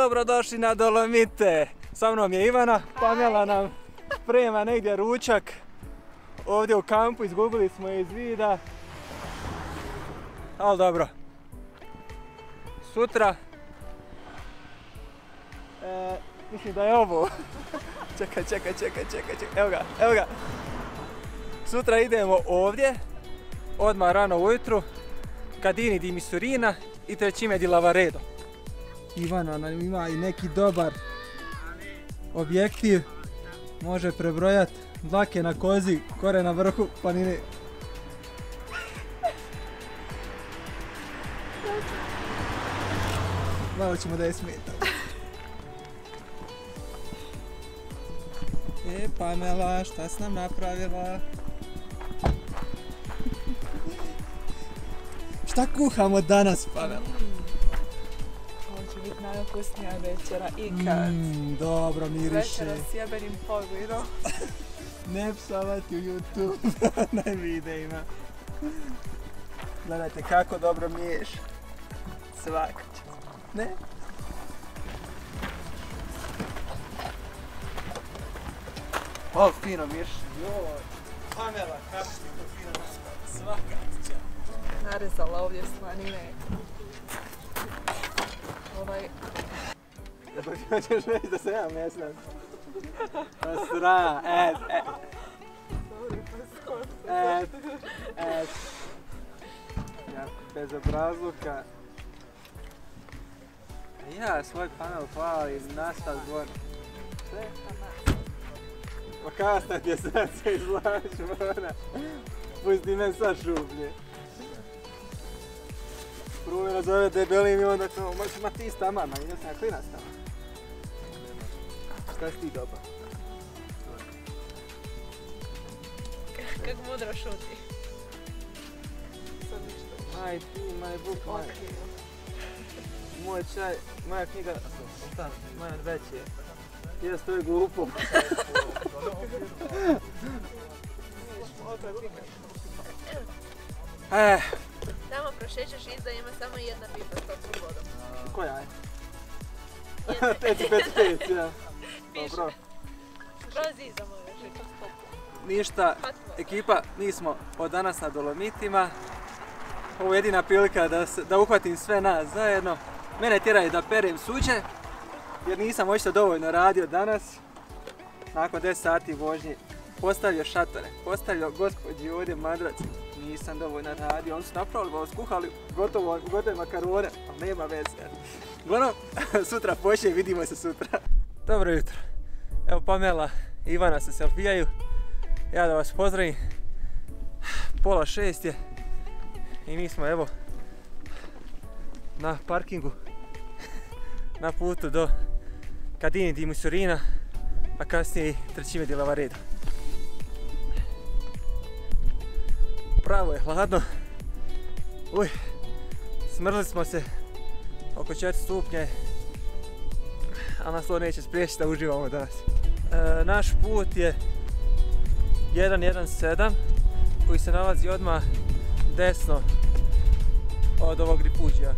Dobrodošli na Dolomite! Sa mnom je Ivana, Pamela nam sprema negdje ručak. Ovdje u kampu, izgubili smo je iz vida. Ali dobro. Sutra... mislim da je ovo. Čekaj. Evo ga. Sutra idemo ovdje. Odmah rano ujutru. Cadini di Misurina i Trecime di Lavaredo. Ivana nam ima i neki dobar objektiv. Može prebrojati dlake na kozi, kore na vrhu, planine. Malo ćemo da je smetamo. Pamela, šta si nam napravila? Šta kuhamo danas, Pamela? Ovo će biti najokusnija večera ikad. Dobro, miriše. Večera s jebenim pogledom. Ne psovati u YouTube na videima. Gledajte kako dobro miješ. Svaka će. Ne? O, fino miješ. Joj. Pamela, kako ti to fino naspala. Svaka će. Narezala ovdje slanine. Da pa ti hoćeš reći da se ja mesnam. Sra, Ja, bezobrazluka. Ja svoj panel hvalim, nastav zvon. Sve? Ma kasno ti je srce izlaš, mora. Pusti me sad šuplje. Prvo me nazove debelim i onda kao, ma ti s tamama, idem sam ja klinac tamo. Šta si ti dobar? Kako mudro šuti. Sad ništa. Maj ti, maj buk, maj. Moj čaj, moja knjiga, šta, moja već je. Ja stoji glupo. Tamo prošećeš iza, ima samo jedna pipa s točkom vodom. Koja je? 5-5-5, ja. Dobro. Skroz iza moraš reći. Ništa, ekipa, mi smo od danas na Dolomitima. Ovo je jedina prilika da uhvatim sve nas zajedno. Mene tjeraju da perem suđe, jer nisam očito dovoljno radio danas. Nakon 10 sati vožnje postavio šatore, postavio gospođi ovdje madrac. Nisam dovoljno radio, oni su napravili, skuhali gotove makarone, ali nema veze. Uglavnom, sutra počne, vidimo se sutra. Dobro jutro. Evo Pamela i Ivana se selfijaju. Ja da vas pozdravim. 5:30 je. I mi smo evo na parkingu. Na putu do Cadini di Misurina, a kasnije i Trecime di Lavaredo. Pravo je hladno. Uj, smrzli smo se oko 4 stupnja, ali nas to neće spriječiti da uživamo danas. Naš put je 117 koji se nalazi odmah desno od ovog Rifugia.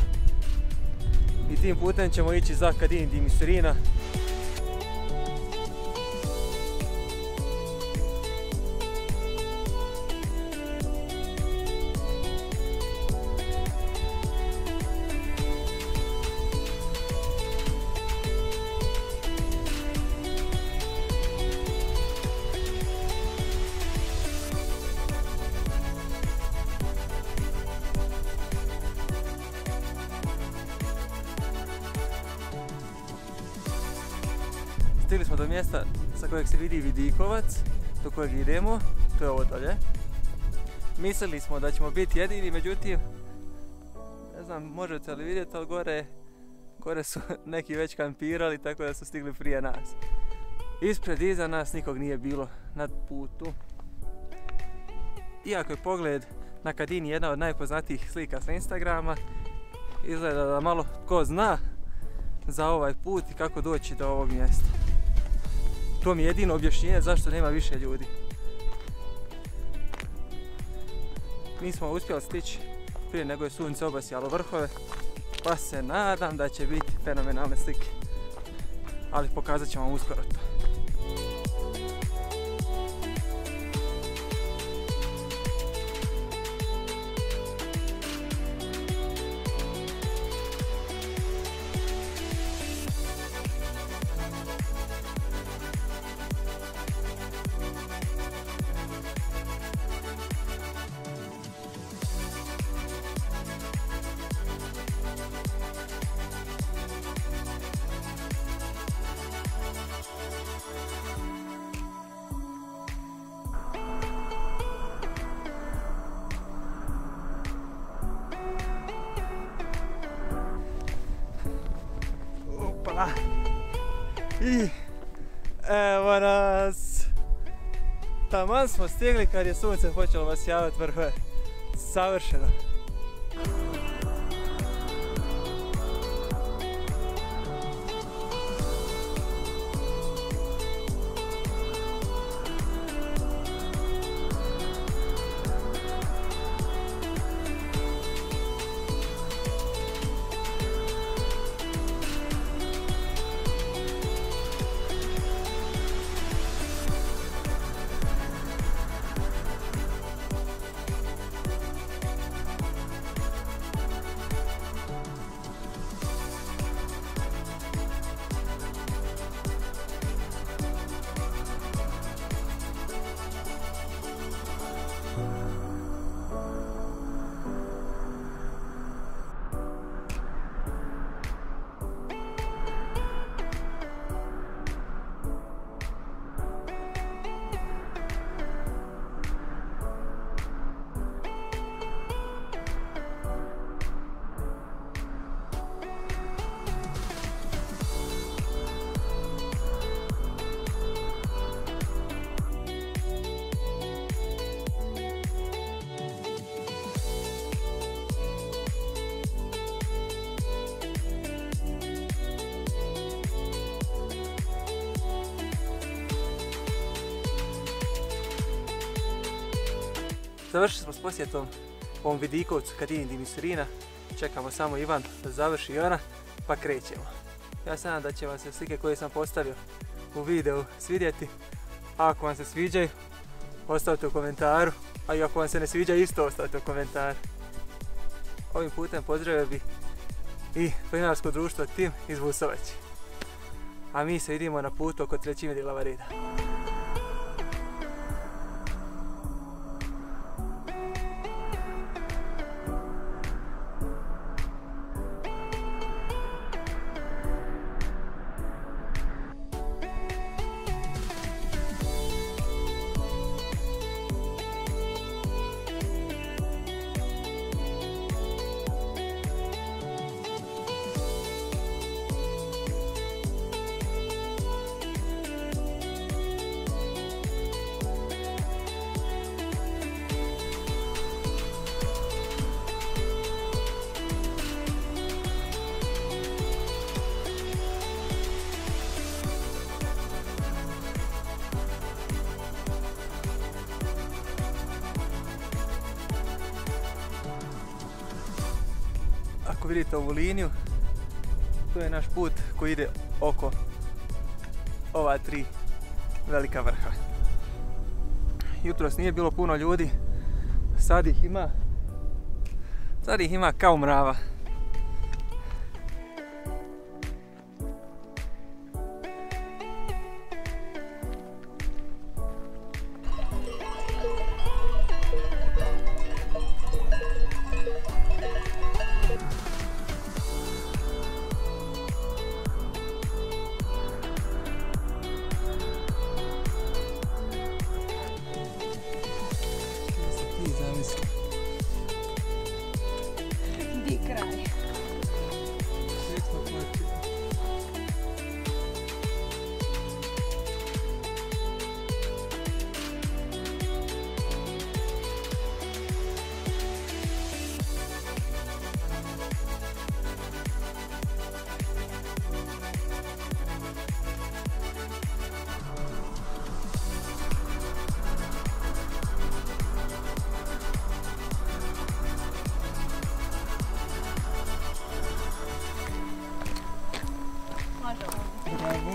I tim putem ćemo ići za Cadini di Misurina. Stigli smo do mjesta sa kojeg se vidi Vidikovac, do kojeg idemo, to je ovo dolje. Mislili smo da ćemo biti jedini, međutim, ne znam, možete li vidjeti, ali gore su neki već kampirali, tako da su stigli prije nas. Ispred i iza nas nikog nije bilo na putu. Iako je pogled na Cadini jedna od najpoznatijih slika sa Instagrama, izgleda da malo tko zna za ovaj put i kako doći do ovog mjesta. To mi je jedino objašnjenje zašto nema više ljudi. Mi smo uspjeli stići prije nego je sunce obasjalo vrhove, pa se nadam da će biti fenomenalne slike. ali pokazat ćemo vam uskoro to. I evo nas! Taman smo stigli kad je sunce počelo vasjavati vrhove. Savršeno! Završili smo s posjetom ovom vidikovcu Kadini di Misurina. Čekamo samo Ivan da završi i ona, pa krećemo. Ja se nadam da će vam se slike koje sam postavio u videu svidjeti. A ako vam se sviđaju, ostavite u komentaru. A i ako vam se ne sviđa, isto ostavite u komentaru. Ovim putem pozdravio bi i planinarsko društvo Tim iz Vusovaće. A mi se vidimo na putu oko trećine Lavarida. Ako vidite ovu liniju, to je naš put koji ide oko ova tri velika vrha. Jutros nije bilo puno ljudi, sad ih ima kao mrava. Di kraj.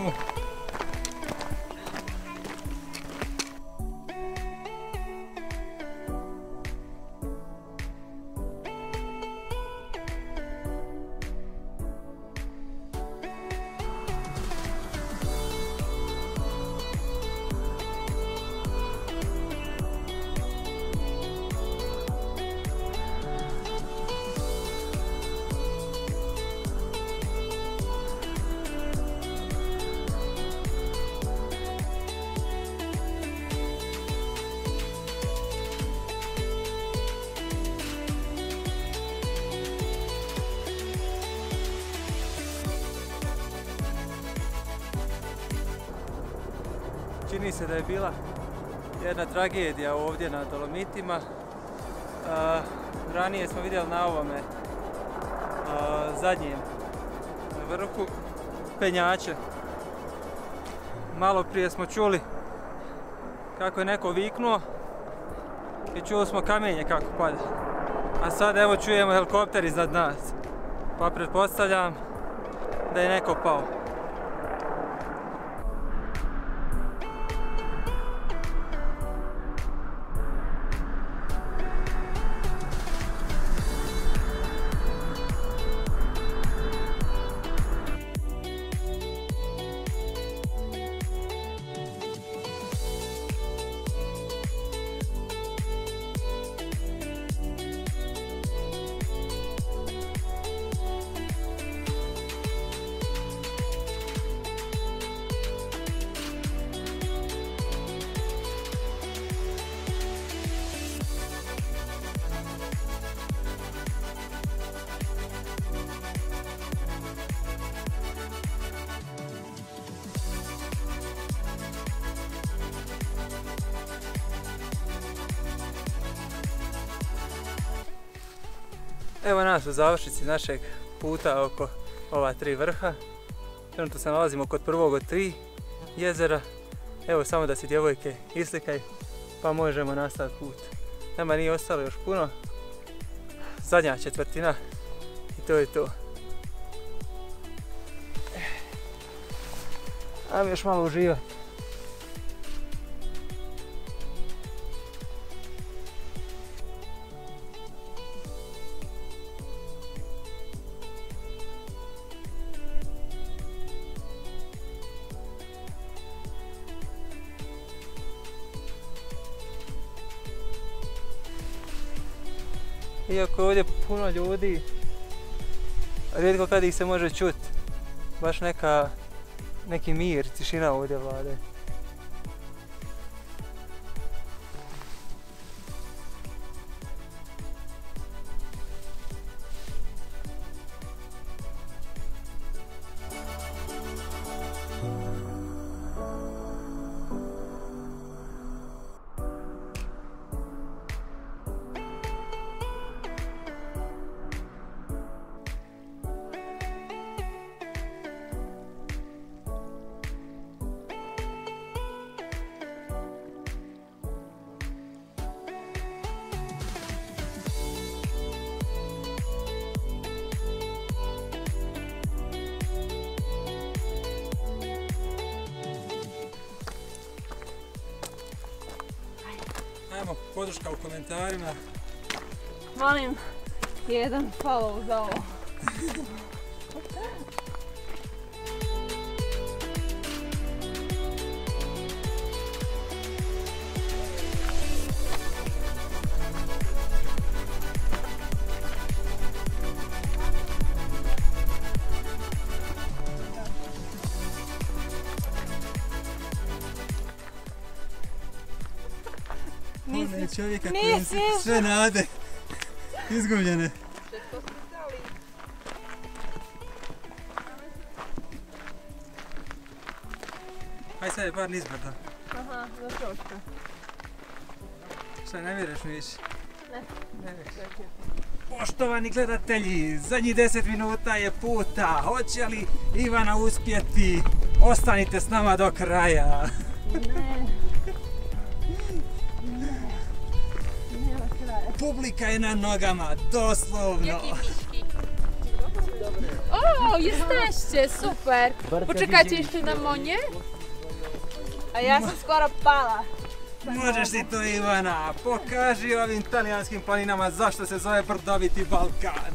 šumu. Čini se da je bila jedna tragedija ovdje na Dolomitima. Ranije smo vidjeli na ovome zadnjem vrhu penjače. Malo prije smo čuli kako je neko viknuo i čuli smo kamenje kako pada. A sad evo čujemo helikopter iznad nas. Pa pretpostavljam da je neko pao. Evo nas u završnici našeg puta oko ova 3 vrha. Trenutno se nalazimo kod prvog od 3 jezera. Evo samo da se djevojke islikaju pa možemo nastaviti put. Nama nije ostalo još puno. Zadnja četvrtina i to je to. Ajmo još malo uživati. Iako je ovdje puno ljudi, rijetko kad ih se može čuti. Baš neki mir, tišina ovdje vlade. Ajmo, podrška u komentarima. Molim, jedan follow za ovo. Ona je čovjeka koji su sve nade izgubljene. Aj sad je bar nizbrdo. Aha, za troška. Šta, ne vjeruješ mi više? Ne. Ne vjeruješ. Poštovani gledatelji, zadnjih 10 minuta je puta. Hoće li Ivana uspjeti? Ostanite s nama do kraja. Ne. Publika je na nogama, doslovno. Neki miški. O, jesteście, super. Poczekajcie jeszcze na Monię? A ja sam skoro pala. Možeš ti to, Ivana, pokaži ovim talijanskim planinama zašto se zove Brdoviti Balkan.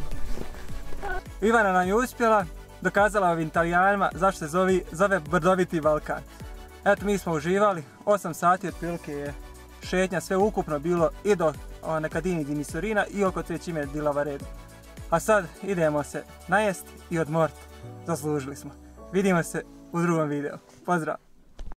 Ivana nam je uspjela, dokazala ovim Talijanima zašto se zove Brdoviti Balkan. Eto, mi smo uživali, 8 sati otprilike je šetnja, sve ukupno bilo i do Nekadini di Misurina i oko Trećime di Lavaredo. A sad idemo se najest i odmoriti. Zaslužili smo. Vidimo se u drugom videu. Pozdrav!